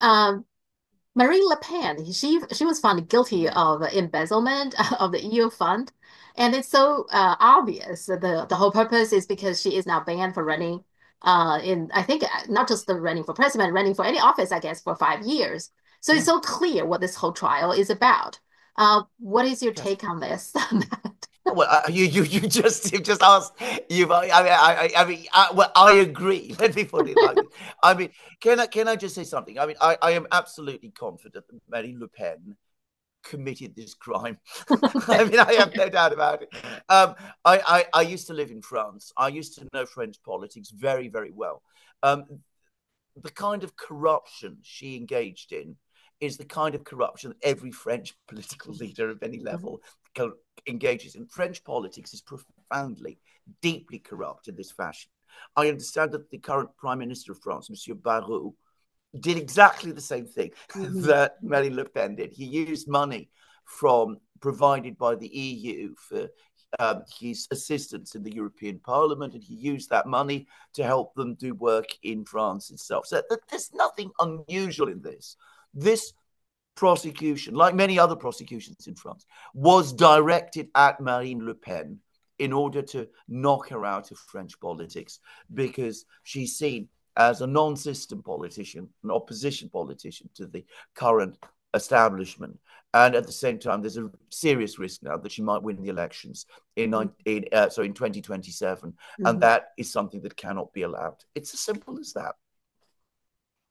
Um, Marine Le Pen, she was found guilty of embezzlement of the EU fund, and it's so obvious that the whole purpose is because she is now banned for running in I think not just the running for president, running for any office, I guess, for 5 years. So it's Yeah. so clear what this whole trial is about. What is your Yes. take on this? Well, you just asked. Well, I agree. Let me put it like this. I mean, can I just say something? I mean, I am absolutely confident that Marine Le Pen committed this crime. I Okay. mean, I have no doubt about it. I used to live in France. I used to know French politics very, very well. Um, the kind of corruption she engaged in is the kind of corruption that every French political leader of any level engages in. French politics is profoundly, deeply corrupt in this fashion. I understand that the current Prime Minister of France, Monsieur Barrot, did exactly the same thing Mhm. that Marine Le Pen did. He used money from provided by the EU for his assistants in the European Parliament, and he used that money to help them do work in France itself. So there's nothing unusual in this. This prosecution, like many other prosecutions in France, was directed at Marine Le Pen in order to knock her out of French politics because she's seen as a non-system politician, an opposition politician to the current establishment. And at the same time, there's a serious risk now that she might win the elections in 2027. And Mhm. that is something that cannot be allowed. It's as simple as that.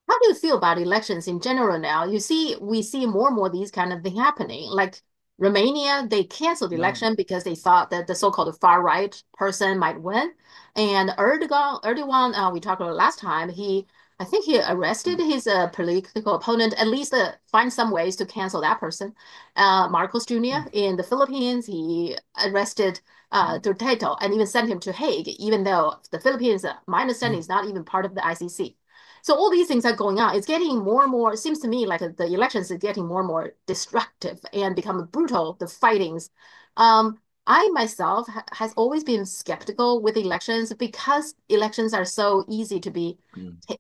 How do you feel about elections in general now? We see more and more these kind of thing happening. Like Romania, they canceled the No. election because they thought that the so-called far right person might win. And Erdogan, we talked about last time, I think he arrested his political opponent, at least find some ways to cancel that person. Marcos Jr. in the Philippines, he arrested Duterte and even sent him to Hague, even though the Philippines, my understanding, is not even part of the ICC. So all these things are going on. It's getting more and more, it seems to me like the elections are getting more and more destructive and become brutal, the fightings. I myself has always been skeptical with elections because elections are so easy to be,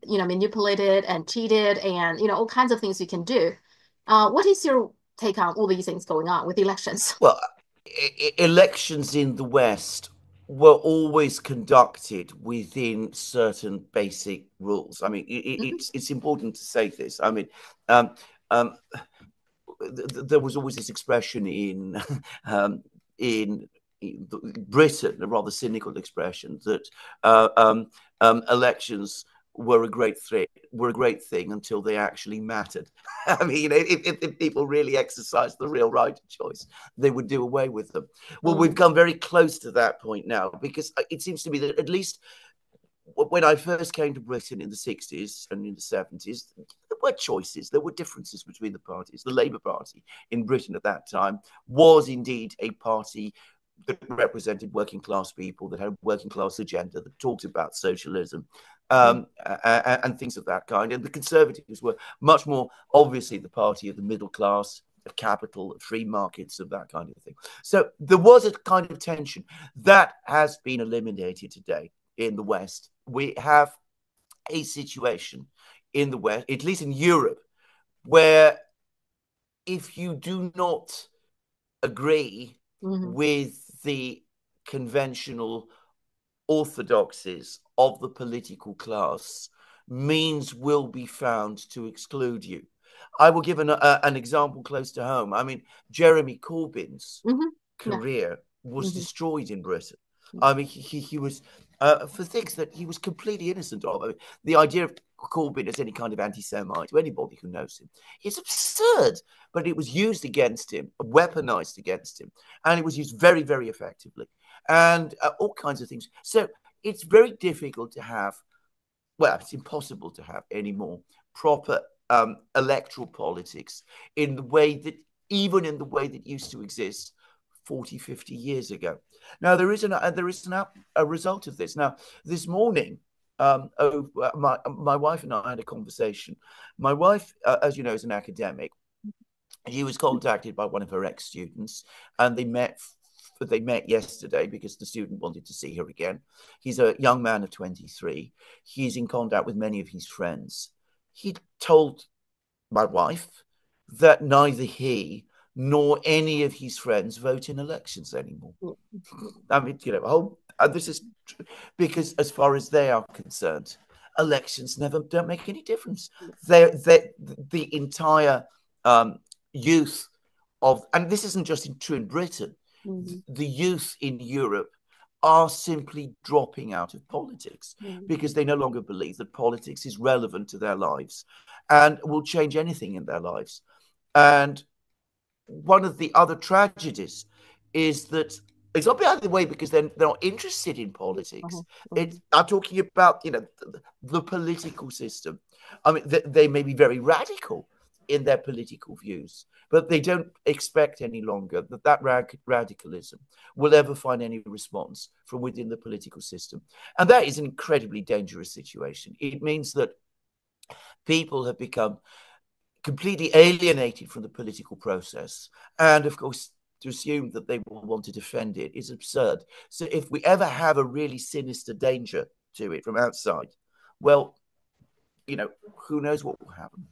manipulated and cheated and, all kinds of things you can do. What is your take on all these things going on with elections? Well, elections in the West were always conducted within certain basic rules. I mean, it's important to say this. I mean, um, um, there was always this expression um, in Britain, a rather cynical expression that elections were a great threat, were a great thing until they actually mattered. I mean, if people really exercised the real right of choice, they would do away with them. Well, we've Mm, come very close to that point now because it seems to me that at least when I first came to Britain in the 60s and in the 70s, there were choices, there were differences between the parties. The Labour Party in Britain at that time was indeed a party that represented working class people, that had a working class agenda, that talked about socialism mm, and things of that kind. And the Conservatives were much more obviously the party of the middle class, of capital, of free markets, of that kind of thing. So there was a kind of tension that has been eliminated today in the West. We have a situation in the West, at least in Europe, where if you do not agree mhm. with the conventional orthodoxies of the political class, means will be found to exclude you. I will give an example close to home. I mean, Jeremy Corbyn's Mhm. Yeah. career was Mhm. destroyed in Britain. I mean, he was for things that he was completely innocent of. I mean, the idea of Corbyn as any kind of anti-Semite to anybody who knows him is absurd. But it was used against him, weaponized against him, and it was used very, very effectively, and all kinds of things. So it's very difficult to have. Well, it's impossible to have any more proper electoral politics in the way that even in the way that used to exist 40, 50 years ago. Now, a result of this. Now, this morning, my wife and I had a conversation. My wife, as you know, is an academic. She was contacted by one of her ex-students, and they met yesterday because the student wanted to see her again. He's a young man of 23. He's in contact with many of his friends. He told my wife, that neither he nor any of his friends vote in elections anymore. I mean, this is because as far as they are concerned, elections never don't make any difference. The entire youth of, and this isn't just true in Britain, Mm-hmm. the youth in Europe are simply dropping out of politics Mm-hmm. because they no longer believe that politics is relevant to their lives and will change anything in their lives. And one of the other tragedies is that it's not by the way because they're not interested in Uh-huh. politics. Uh-huh. I'm talking about the political system. I mean, they may be very radical in their political views, but they don't expect any longer that radicalism will ever find any response from within the political system, and that is an incredibly dangerous situation. It means that people have become completely alienated from the political process. And of course, to assume that they will want to defend it is absurd. So if we ever have a really sinister danger to it from outside, well, who knows what will happen?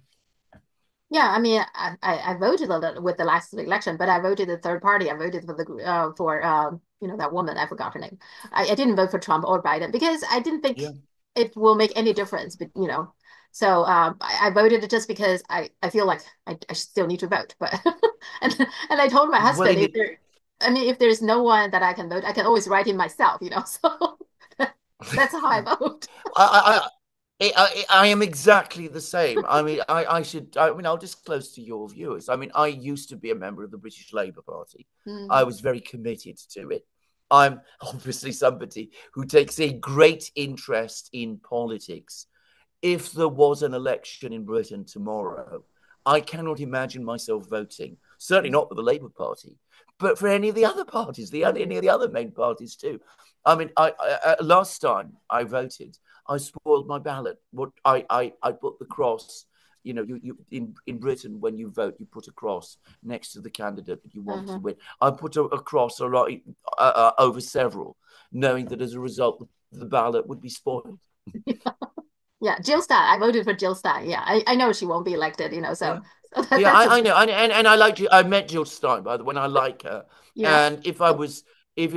Yeah, I mean, I voted with the last election, but I voted the third party. I voted for that woman. I forgot her name. I didn't vote for Trump or Biden because I didn't think Yeah. it will make any difference. But so I voted just because I feel like I still need to vote. But and and I told my Well, husband if there's no one that I can vote, I can always write in myself. So that's how I vote. I, I am exactly the same. I mean, I'll disclose to your viewers. I mean, I used to be a member of the British Labour Party. I Mm, was very committed to it. I'm obviously somebody who takes a great interest in politics. If there was an election in Britain tomorrow, I cannot imagine myself voting, certainly mm, not for the Labour Party, but for any of the other parties, any of the other main parties too. I mean, last time I voted, I spoiled my ballot. I put the cross. You in Britain when you vote, you put a cross next to the candidate that you want to uh-huh. win. I put a cross over several, knowing that as a result, the ballot would be spoiled. Yeah, Jill Stein. I voted for Jill Stein. Yeah, I know she won't be elected, Yeah. so Yeah, that's a I know, and I like you. I met Jill Stein by the way, and I like her. yeah. And if I was in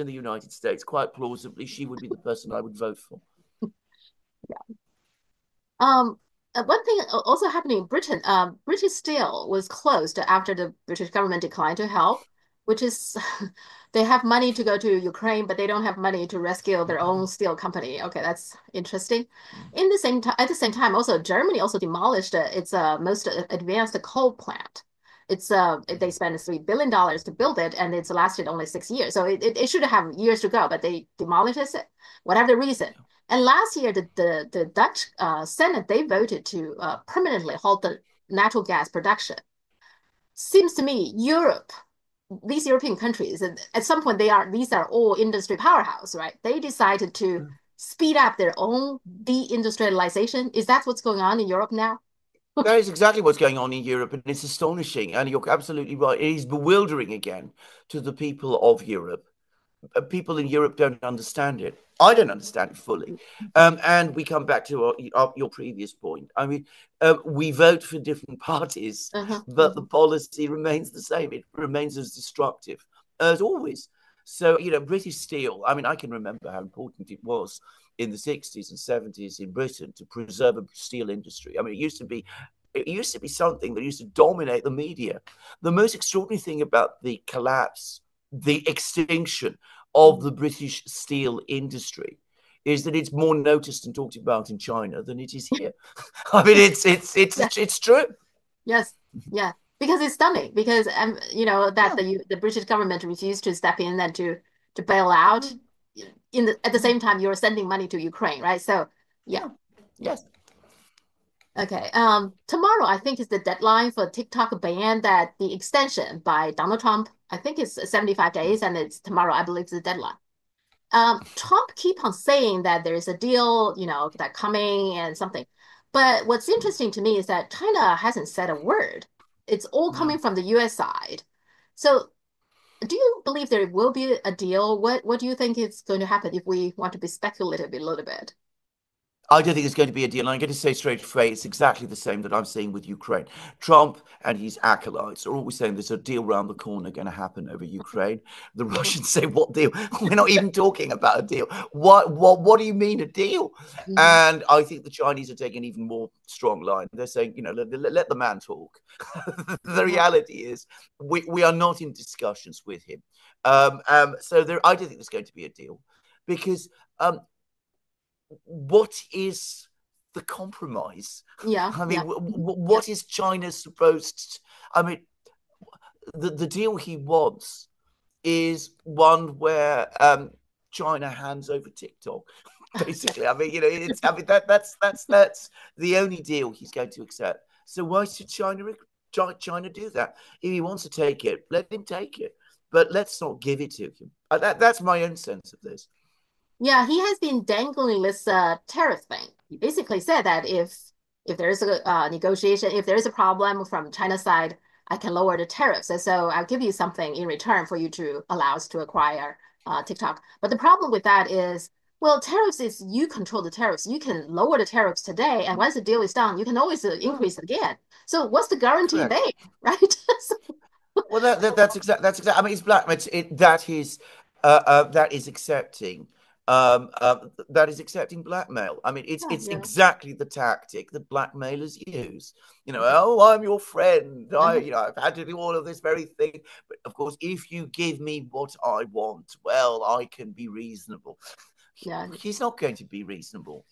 the United States, quite plausibly, she would be the person I would vote for. Um, One thing also happening in Britain, British Steel was closed after the British government declined to help, which is they have money to go to Ukraine, but they don't have money to rescue their own steel company. Okay, that's interesting. At the same time, also Germany also demolished its most advanced coal plant. They spent $3 billion to build it, and it's lasted only 6 years. So it should have years to go, but they demolished it, whatever the reason. And last year, the Dutch Senate they voted to permanently halt the natural gas production. Seems to me Europe, these European countries, at some point these are all industry powerhouse, right? They decided to speed up their own deindustrialization. Is that what's going on in Europe now? That is exactly what's going on in Europe, and it's astonishing. And you're absolutely right. It is bewildering again to the people of Europe. People in Europe don't understand it. I don't understand it fully. And we come back to your previous point. I mean, we vote for different parties, Uh-huh, but the uh-huh, policy remains the same. It remains as destructive as always. So, British Steel, I mean, I can remember how important it was in the 60s and 70s in Britain to preserve a steel industry. I mean, it used to be something that used to dominate the media. The most extraordinary thing about the collapse, the extinction of mhm. the British steel industry is that it's more noticed and talked about in China than it is here. I mean, it's it's Yeah, it's it's true. yes, yeah. Because it's stunning. Because that Yeah, the British government refused to step in and to bail out. At the same time, you're sending money to Ukraine, right? So yeah. yeah, yes. Okay. Tomorrow I think is the deadline for TikTok ban that the extension by Donald Trump. I think it's 75 days, and it's tomorrow. I believe is the deadline. Trump keep on saying that there is a deal, that coming and something. But what's interesting to me is that China hasn't said a word. It's all coming No. from the US side. So do you believe there will be a deal? What do you think is going to happen if we want to be speculative a little bit? I don't think there's going to be a deal. I'm going to say straight away, it's exactly the same that I'm seeing with Ukraine. Trump and his acolytes are always saying there's a deal around the corner going to happen over Ukraine. The Russians say, "What deal? We're not even talking about a deal. What do you mean a deal?" Mhm. And I think the Chinese are taking an even more strong line. They're saying, let the man talk. The Uh-huh. reality is, we are not in discussions with him. So I don't think there's going to be a deal because what is the compromise? Yeah, I mean, yeah, yeah, what is China supposed to, I mean, the deal he wants is one where China hands over TikTok. yeah, Basically, I mean, that's the only deal he's going to accept. So why should China do that? If he wants to take it, let him take it, but let's not give it to him. That's my own sense of this. yeah. He has been dangling this tariff thing. He basically said that if there's a negotiation, if there's a problem from China's side, I can lower the tariffs. And so I'll give you something in return for you to allow us to acquire TikTok. But the problem with that is, well, tariffs is you control the tariffs. You can lower the tariffs today, and once the deal is done, you can always increase it again. So what's the guarantee there, Correct. right? So, Well, that's exactly. I mean, it's black. That is accepting. That is accepting blackmail. I mean, yeah, it's yeah. exactly the tactic that blackmailers use. Mhm. Oh, I'm your friend. Uh-huh. I've had to do all of this very thing. But of course, if you give me what I want, well, I can be reasonable. Yeah, He's not going to be reasonable.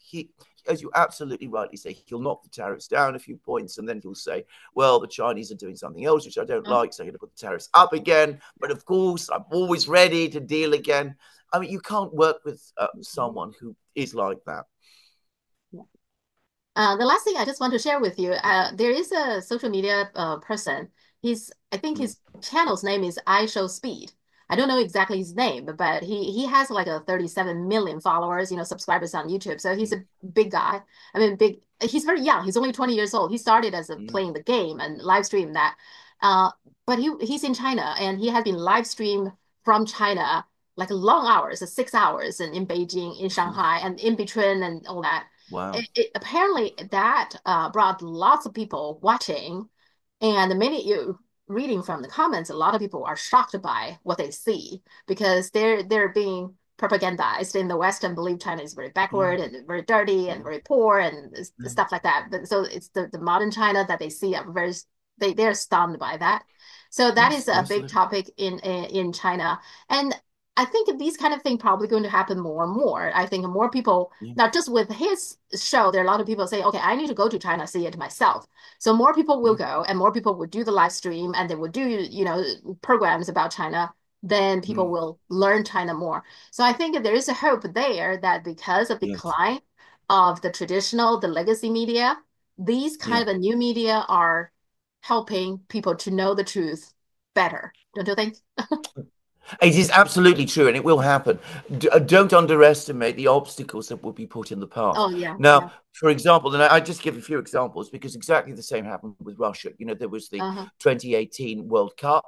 As you absolutely rightly say, he'll knock the tariffs down a few points, and then he'll say, "Well, the Chinese are doing something else which I don't uh-huh. like, so I'm going to put the tariffs up again." Yeah. But of course, I'm always ready to deal again. I mean, you can't work with Mhm. someone who is like that. Yeah. The last thing I just want to share with you, there is a social media person. I think Mm, his channel's name is I Show Speed. I don't know exactly his name, but he has like a 37 million followers, subscribers on YouTube. So he's mm, a big guy. I mean, big. He's very young. He's only 20 years old. He started as mm, playing the game and live stream that. Uh, but he's in China and he had been live streamed from China like long hours, 6 hours, and in Beijing, in Shanghai, and in between and all that wow. apparently that brought lots of people watching, and many you reading from the comments, a lot of people are shocked by what they see because they're being propagandized in the West and believe China is very backward Mm, and very dirty and yeah, very poor and yeah, stuff like that. But so it's the modern China that they see are very they're stunned by that. So that is yes, a big absolutely. topic in China. And I think these kind of things probably going to happen more and more. I think more people Yeah, now just with his show, there are a lot of people say, okay, I need to go to China see it myself. So more people will yeah, go and more people will do the live stream and they will do, programs about China. Then people mm, will learn China more. So I think there is a hope there that because of yes, decline of the legacy media, these kind yeah. of a new media are helping people to know the truth better. Don't you think? It is absolutely true, and it will happen. Don't underestimate the obstacles that will be put in the path. Oh yeah, yeah. Now, for example, and I just give a few examples because exactly the same happened with Russia. There was the Uh-huh. 2018 World Cup.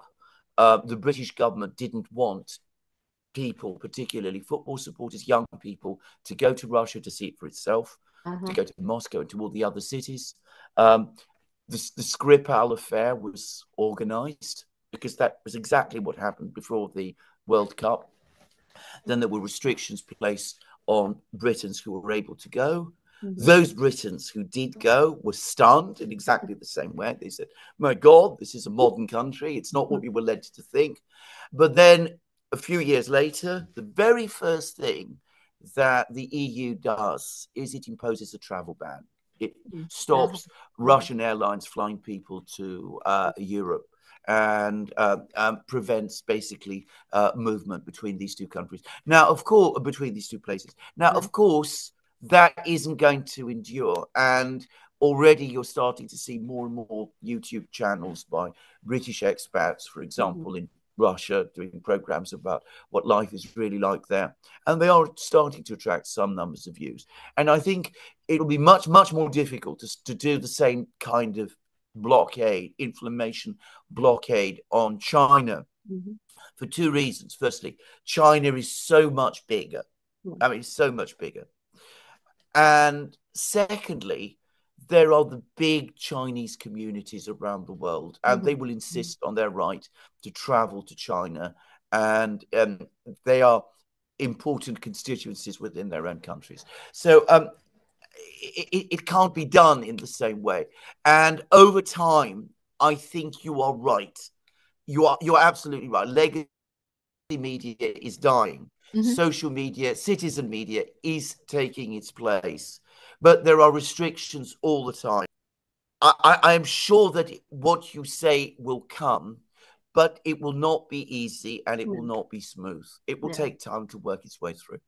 The British government didn't want people, particularly football supporters, young people, to go to Russia to see it for itself, to Uh-huh. go to Moscow and to all the other cities. Um, the Skripal affair was organized because that was exactly what happened before the World Cup. Then there were restrictions placed on Britons who were able to go. Mhm. Those Britons who did go were stunned in exactly the same way. They said, "My God, this is a modern country. It's not what we were led to think." But then a few years later, the very first thing that the EU does is it imposes a travel ban. It Mhm. Uh-huh. stops Russian airlines flying people to Europe and prevents basically movement between these two countries. Now, of course, between these two places. Now, Uh-huh. of course, that isn't going to endure. And already you're starting to see more and more YouTube channels by British expats, for Mhm. example, in Russia, doing programs about what life is really like there. And they are starting to attract some numbers of views. And I think it'll be much, much more difficult to do the same kind of blockade, inflammation blockade on China Mhm. for two reasons. Firstly, China is so much bigger. Mhm. I mean, so much bigger. And secondly, there are the big Chinese communities around the world, and they will insist on their right to travel to China, and they are important constituencies within their own countries. So it can't be done in the same way. And over time, I think you are right. You're absolutely right. Legacy media is dying. Mm-hmm. Social media, citizen media is taking its place, but there are restrictions all the time. I am sure that what you say will come, but it will not be easy and it will not be smooth. It will take time to work its way through.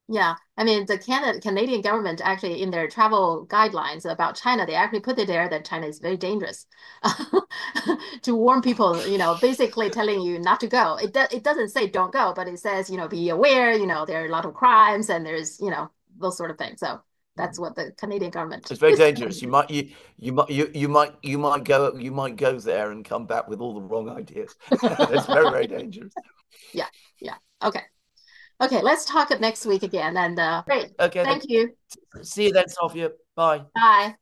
Yeah, I mean the Canadian government actually in their travel guidelines about China, they actually put it there that China is very dangerous to warn people, basically telling you not to go. It doesn't say don't go, but it says, be aware, there are a lot of crimes and there's, those sort of things. So that's what the Canadian government It's very is dangerous. telling You you. might you might go there and come back with all the wrong ideas. It's very, very dangerous. Yeah, yeah. Okay. Okay, let's talk next week again. And great. Okay, then Thank you. see you then, Sophia. Bye. Bye.